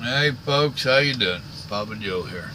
Hey folks, how you doing? Papa Joe here.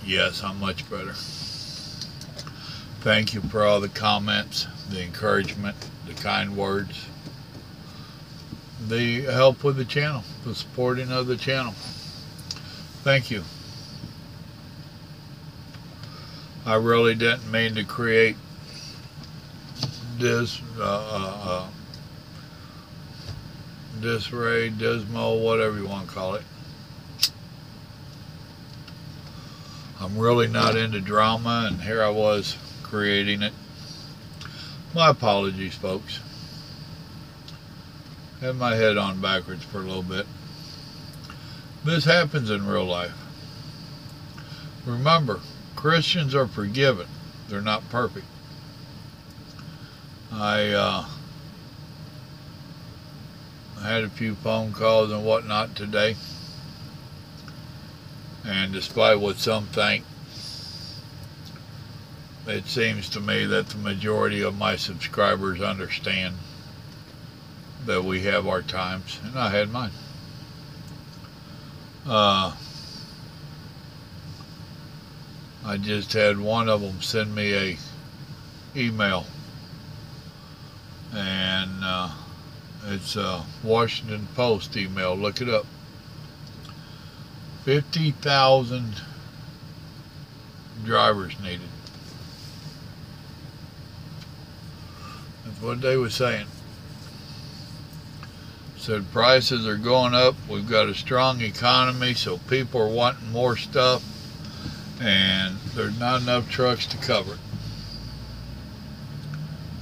Yes, I'm much better. Thank you for all the comments, the encouragement, the kind words, the help with the channel, the supporting of the channel. Thank you. I really didn't mean to create this disarray, dismal, whatever you want to call it. I'm really not into drama, and here I was creating it. My apologies, folks. Had my head on backwards for a little bit. This happens in real life. Remember, Christians are forgiven. They're not perfect. I had a few phone calls and whatnot today. And despite what some think, it seems to me that the majority of my subscribers understand that we have our times, and I had mine. I just had one of them send me a email, and it's a Washington Post email. Look it up. 50,000 drivers needed. That's what they were saying. Said prices are going up. We've got a strong economy, so people are wanting more stuff, and there's not enough trucks to cover it.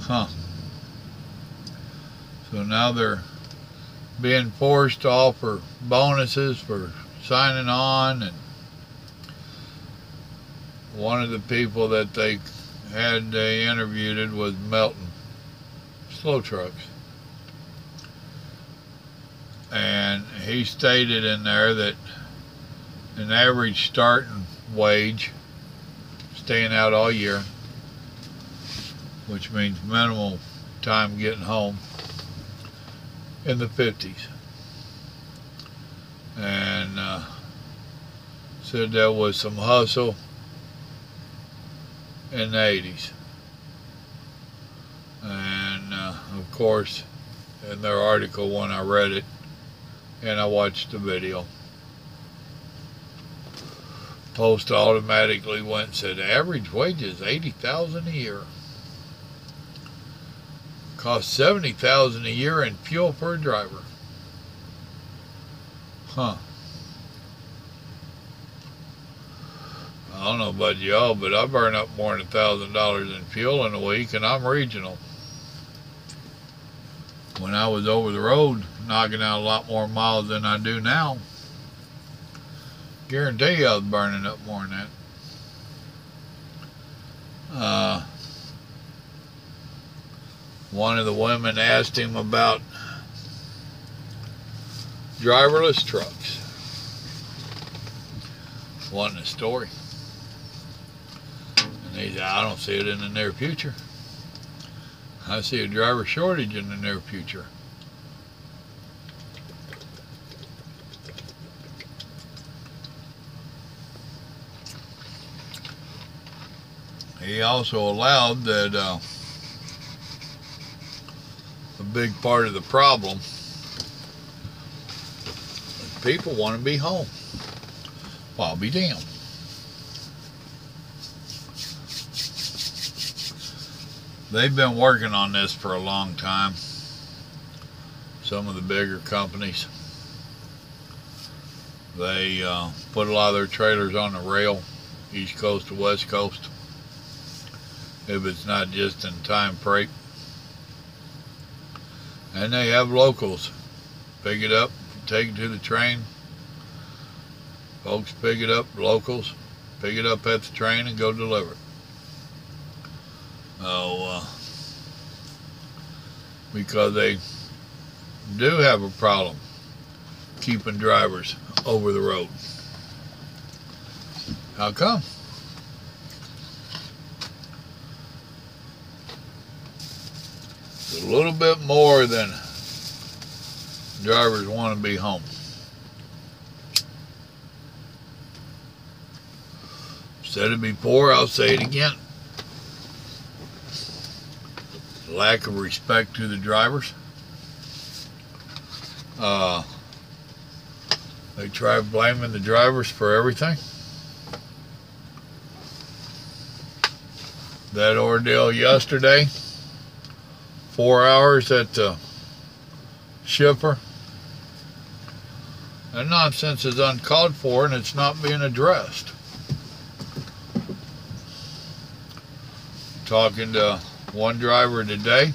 Huh. So now they're being forced to offer bonuses for signing on, and one of the people that they interviewed was Melton Slow Trucks, and he stated in there that an average starting wage, staying out all year, which means minimal time getting home, in the 50s. And said there was some hustle in the 80s. And of course, in their article, when I read it and I watched the video, Post automatically went and said average wage is $80,000 a year. Costs $70,000 a year in fuel for a driver. Huh. I don't know about y'all, but I burn up more than $1,000 in fuel in a week, and I'm regional. When I was over the road, knocking out a lot more miles than I do now, guarantee you I was burning up more than that. One of the women asked him about driverless trucks. Wasn't a story. And he said, I don't see it in the near future. I see a driver shortage in the near future. He also allowed that a big part of the problem is people want to be home. Well, I'll be damned. They've been working on this for a long time. Some of the bigger companies, they put a lot of their trailers on the rail, East Coast to West Coast, if it's not just in time freight. And they have locals pick it up, take it to the train. Folks pick it up, locals pick it up at the train and go deliver it. Because they do have a problem keeping drivers over the road. How come? It's a little bit more than Drivers want to be home. Said it before, I'll say it again. Lack of respect to the drivers. They try blaming the drivers for everything. That ordeal yesterday, 4 hours at the shipper. That nonsense is uncalled for and it's not being addressed. Talking to one driver today,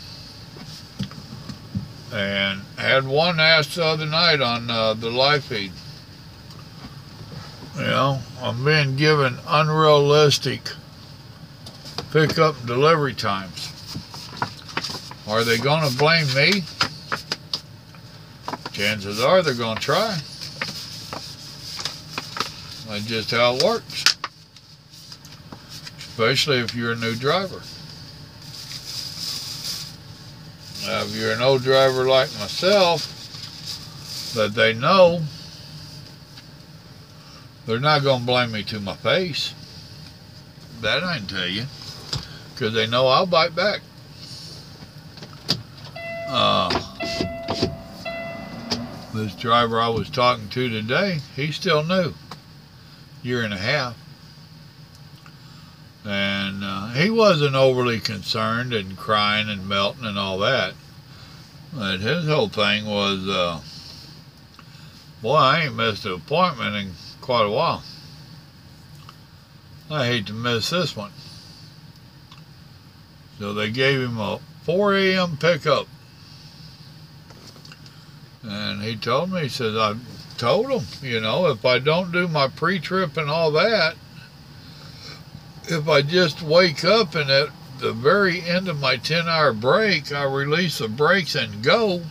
and had one ask the other night on the live feed, you know, I'm being given unrealistic pickup and delivery times. Are they going to blame me? Chances are they're going to try. That's just how it works. Especially if you're a new driver. Now, if you're an old driver like myself, that they know, they're not going to blame me to my face. That I can tell you. Because they know I'll bite back. This driver I was talking to today, he's still new. Year and a half. And he wasn't overly concerned and crying and melting and all that. But his whole thing was, boy, I ain't missed an appointment in quite a while. I hate to miss this one. So they gave him a 4 a.m. pickup. And he told me, he says, I told him, you know, if I don't do my pre-trip and all that, if I just wake up and at the very end of my 10-hour break, I release the brakes and go,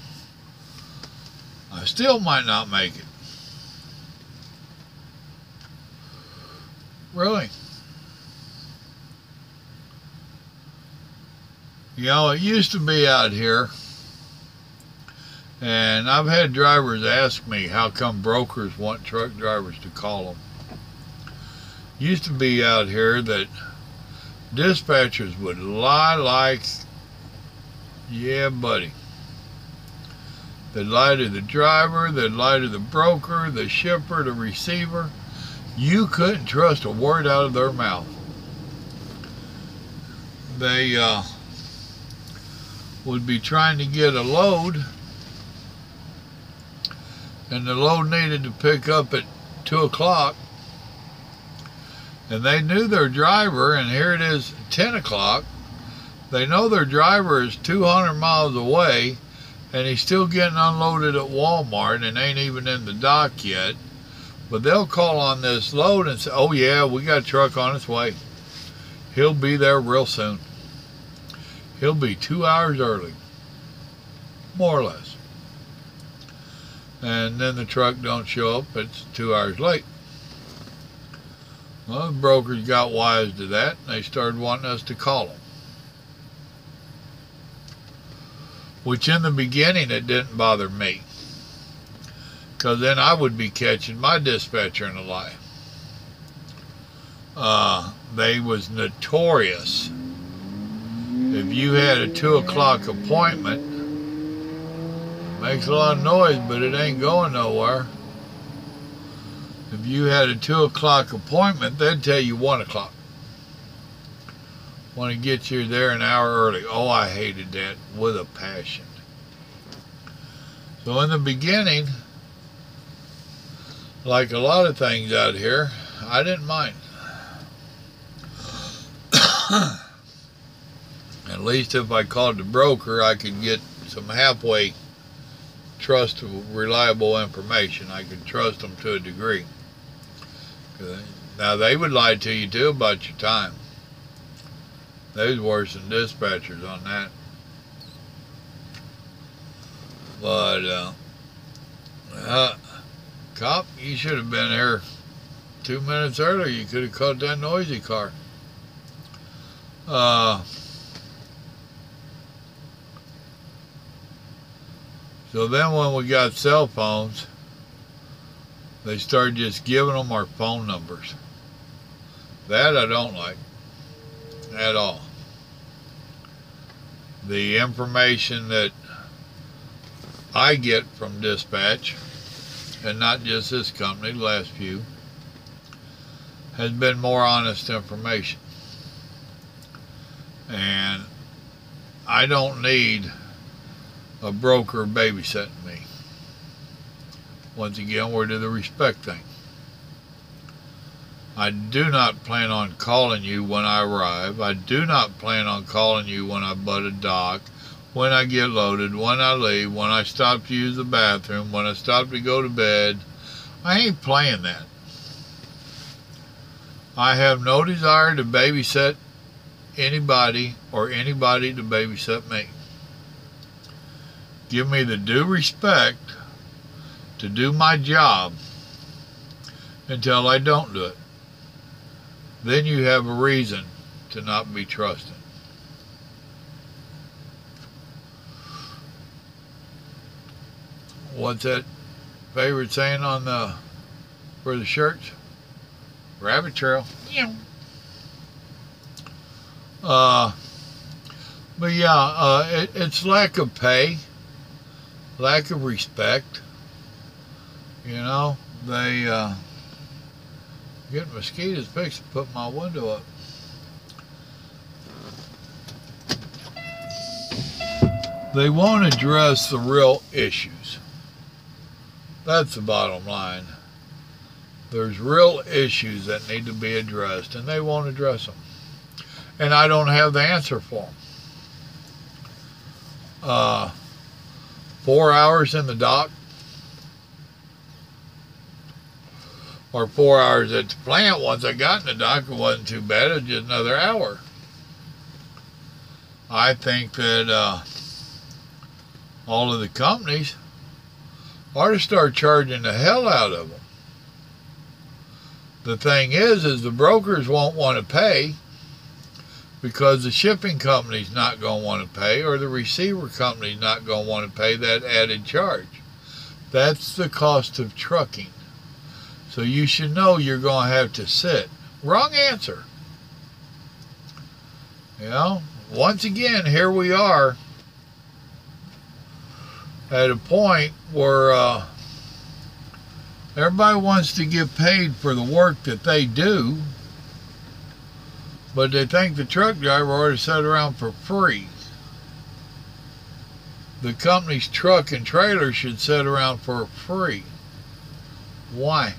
I still might not make it. Really. You know, it used to be out here, and I've had drivers ask me how come brokers want truck drivers to call them. Used to be out here that dispatchers would lie like, yeah, buddy. They'd lie to the driver, they'd lie to the broker, the shipper, the receiver. You couldn't trust a word out of their mouth. They would be trying to get a load, and the load needed to pick up at 2 o'clock. And they knew their driver, and here it is 10 o'clock. They know their driver is 200 miles away, and he's still getting unloaded at Walmart and ain't even in the dock yet. But they'll call on this load and say, oh yeah, we got a truck on its way. He'll be there real soon. He'll be 2 hours early, more or less. And then the truck don't show up, it's 2 hours late. Well, the brokers got wise to that, and they started wanting us to call them. Which in the beginning, it didn't bother me. Because then I would be catching my dispatcher in a lie. They was notorious. If you had a 2 o'clock appointment, makes a lot of noise, but it ain't going nowhere. If you had a 2 o'clock appointment, they'd tell you 1 o'clock. Want to get you there an hour early. Oh, I hated that with a passion. So in the beginning, like a lot of things out here, I didn't mind. At least if I called the broker, I could get some halfway reliable information. I could trust them to a degree. Now, they would lie to you, too, about your time. They was worse than dispatchers on that. But, cop, you should have been here 2 minutes earlier. You could have caught that noisy car. So then when we got cell phones, they started just giving them our phone numbers. That I don't like at all. The information that I get from dispatch, and not just this company, the last few, has been more honest information. And I don't need a broker babysitting me. Once again, we're to the respect thing. I do not plan on calling you when I arrive. I do not plan on calling you when I butt a dock, when I get loaded, when I leave, when I stop to use the bathroom, when I stop to go to bed. I ain't playing that. I have no desire to babysit anybody or anybody to babysit me. Give me the due respect to do my job until I don't do it. Then you have a reason to not be trusted. What's that favorite saying on the for the shirts? Rabbit trail. Yeah. But yeah, it's lack of pay, lack of respect. You know, they getting mosquitoes fixed to put my window up. They won't address the real issues. That's the bottom line. There's real issues that need to be addressed, and they won't address them. And I don't have the answer for them. 4 hours in the dock, or 4 hours at the plant. Once I got in the dock, it wasn't too bad. It was just another hour. I think that all of the companies ought to start charging the hell out of them. The thing is the brokers won't want to pay because the shipping company's not going to want to pay, or the receiver company's not going to want to pay that added charge. That's the cost of trucking. So you should know you're going to have to sit. Wrong answer. You know, once again, here we are at a point where everybody wants to get paid for the work that they do, but they think the truck driver ought to sit around for free. The company's truck and trailer should sit around for free. Why?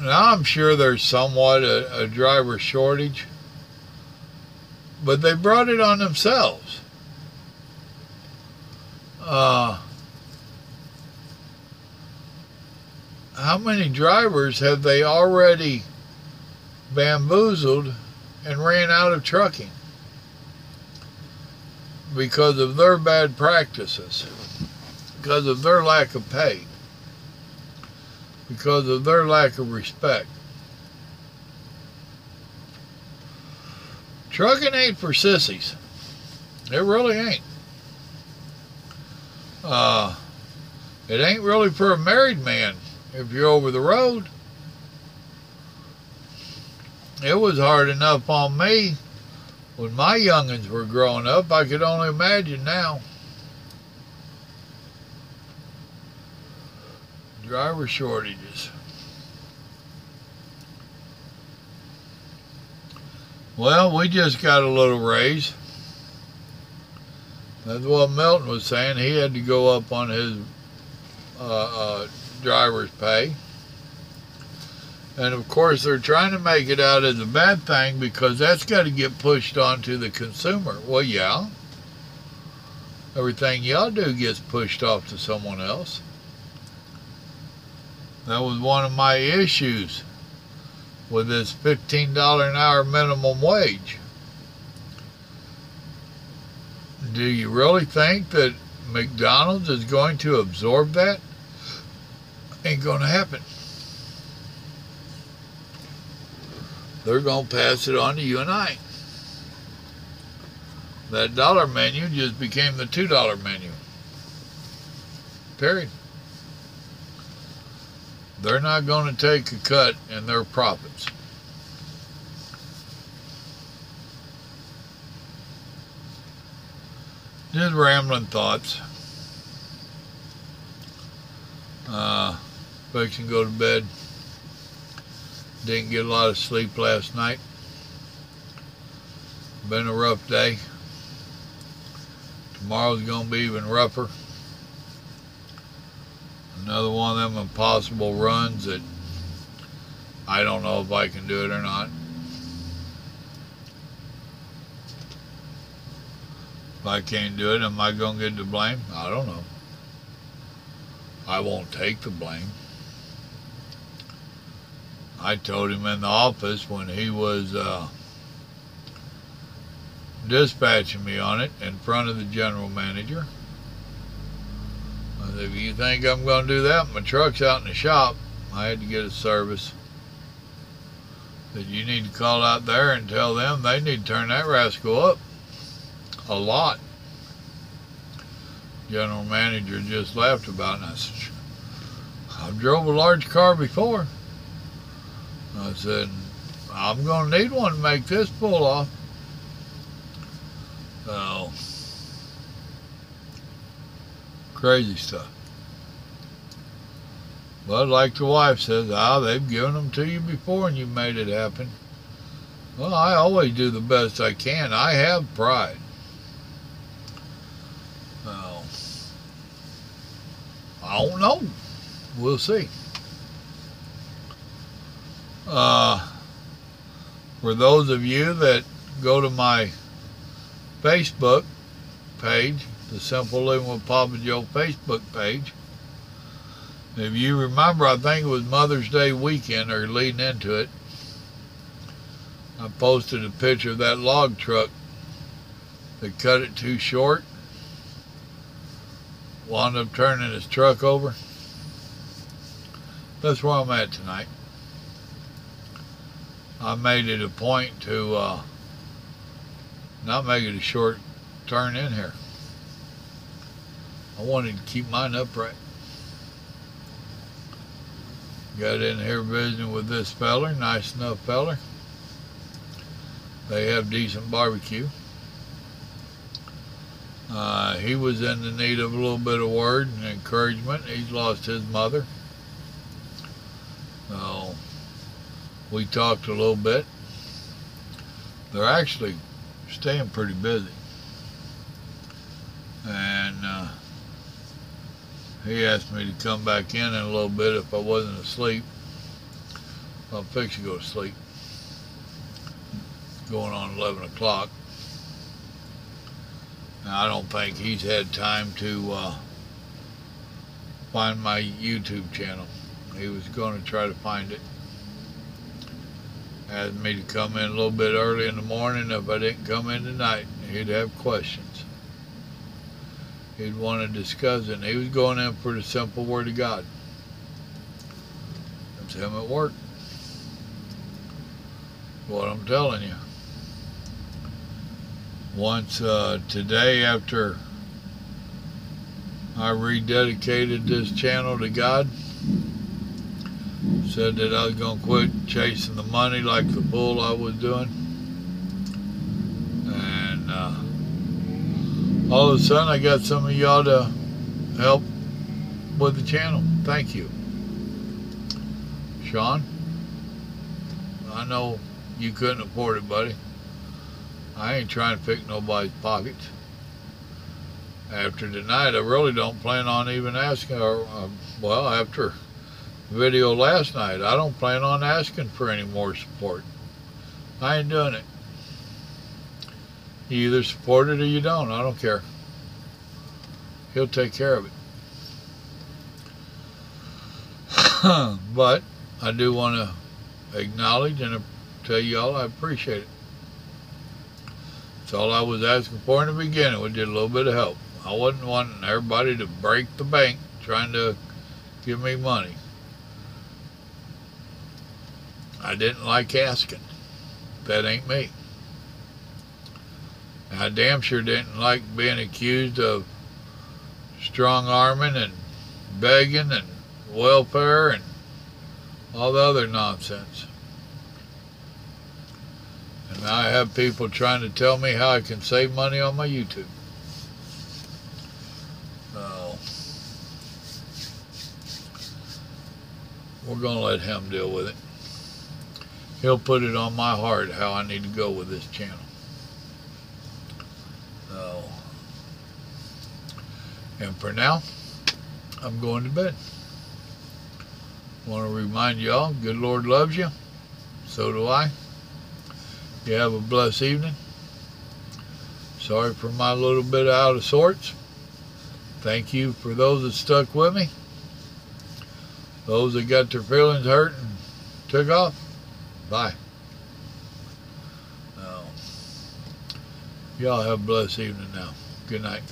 Now, I'm sure there's somewhat a driver shortage, but they brought it on themselves. How many drivers have they already bamboozled and ran out of trucking because of their bad practices, because of their lack of pay, because of their lack of respect? Trucking ain't for sissies. It really ain't. It ain't really for a married man if you're over the road. It was hard enough on me when my youngins were growing up. I could only imagine now. Driver shortages. Well, we just got a little raise. That's what Milton was saying. He had to go up on his driver's pay. And of course, they're trying to make it out as a bad thing because that's got to get pushed on to the consumer. Well, yeah. Everything y'all do gets pushed off to someone else. That was one of my issues with this $15 an hour minimum wage. Do you really think that McDonald's is going to absorb that? Ain't going to happen. they're going to pass it on to you and I. That dollar menu just became the $2 menu. Period. They're not going to take a cut in their profits. Just rambling thoughts. Fixing to go to bed. Didn't get a lot of sleep last night. Been a rough day. Tomorrow's going to be even rougher. Another one of them impossible runs that I don't know if I can do it or not. If I can't do it, am I going to get the blame? I don't know. I won't take the blame. I told him in the office when he was dispatching me on it in front of the general manager. I said, if you think I'm going to do that, my truck's out in the shop. I had to get a service. That you need to call out there and tell them they need to turn that rascal up a lot. General manager just laughed about it, and I said, I've drove a large car before. I said, I'm going to need one to make this pull off. So, crazy stuff. But like the wife says, they've given them to you before and you made it happen. Well, I always do the best I can. I have pride. I don't know. We'll see. For those of you that go to my Facebook page, the Simple Living with Papa Joe Facebook page, if you remember, I think it was Mother's Day weekend or leading into it, I posted a picture of that log truck that cut it too short, wound up turning his truck over. That's where I'm at tonight. I made it a point to not make it a short turn in here. I wanted to keep mine upright. Got in here visiting with this feller, nice enough feller. They have decent barbecue. He was in the need of a little bit of word and encouragement. He's lost his mother. So we talked a little bit. They're actually staying pretty busy. And he asked me to come back in a little bit if I wasn't asleep. I'm fixing to go to sleep. It's going on 11 o'clock. Now, I don't think he's had time to find my YouTube channel. He was going to try to find it. Asked me to come in a little bit early in the morning. If I didn't come in tonight, he'd have questions. He'd want to discuss it. And he was going in for the simple word of God. That's him at work. What I'm telling you. Once today, after I rededicated this channel to God, said that I was going to quit chasing the money like the fool I was doing. And all of a sudden I got some of y'all to help with the channel. Thank you. Sean, I know you couldn't afford it, buddy. I ain't trying to pick nobody's pockets. After tonight, I really don't plan on even asking, well, after the video last night, I don't plan on asking for any more support. I ain't doing it. You either support it or you don't. I don't care. He'll take care of it. But I do want to acknowledge and tell y'all I appreciate it. That's all I was asking for in the beginning, was just a little bit of help. I wasn't wanting everybody to break the bank trying to give me money. I didn't like asking. That ain't me. I damn sure didn't like being accused of strong-arming and begging and welfare and all the other nonsense. And now I have people trying to tell me how I can save money on my YouTube. So we're going to let him deal with it. He'll put it on my heart how I need to go with this channel. So, and for now, I'm going to bed. Want to remind y'all, good Lord loves you. So do I. You have a blessed evening. Sorry for my little bit out of sorts. Thank you for those that stuck with me. Those that got their feelings hurt and took off. Bye. Y'all have a blessed evening now. Good night.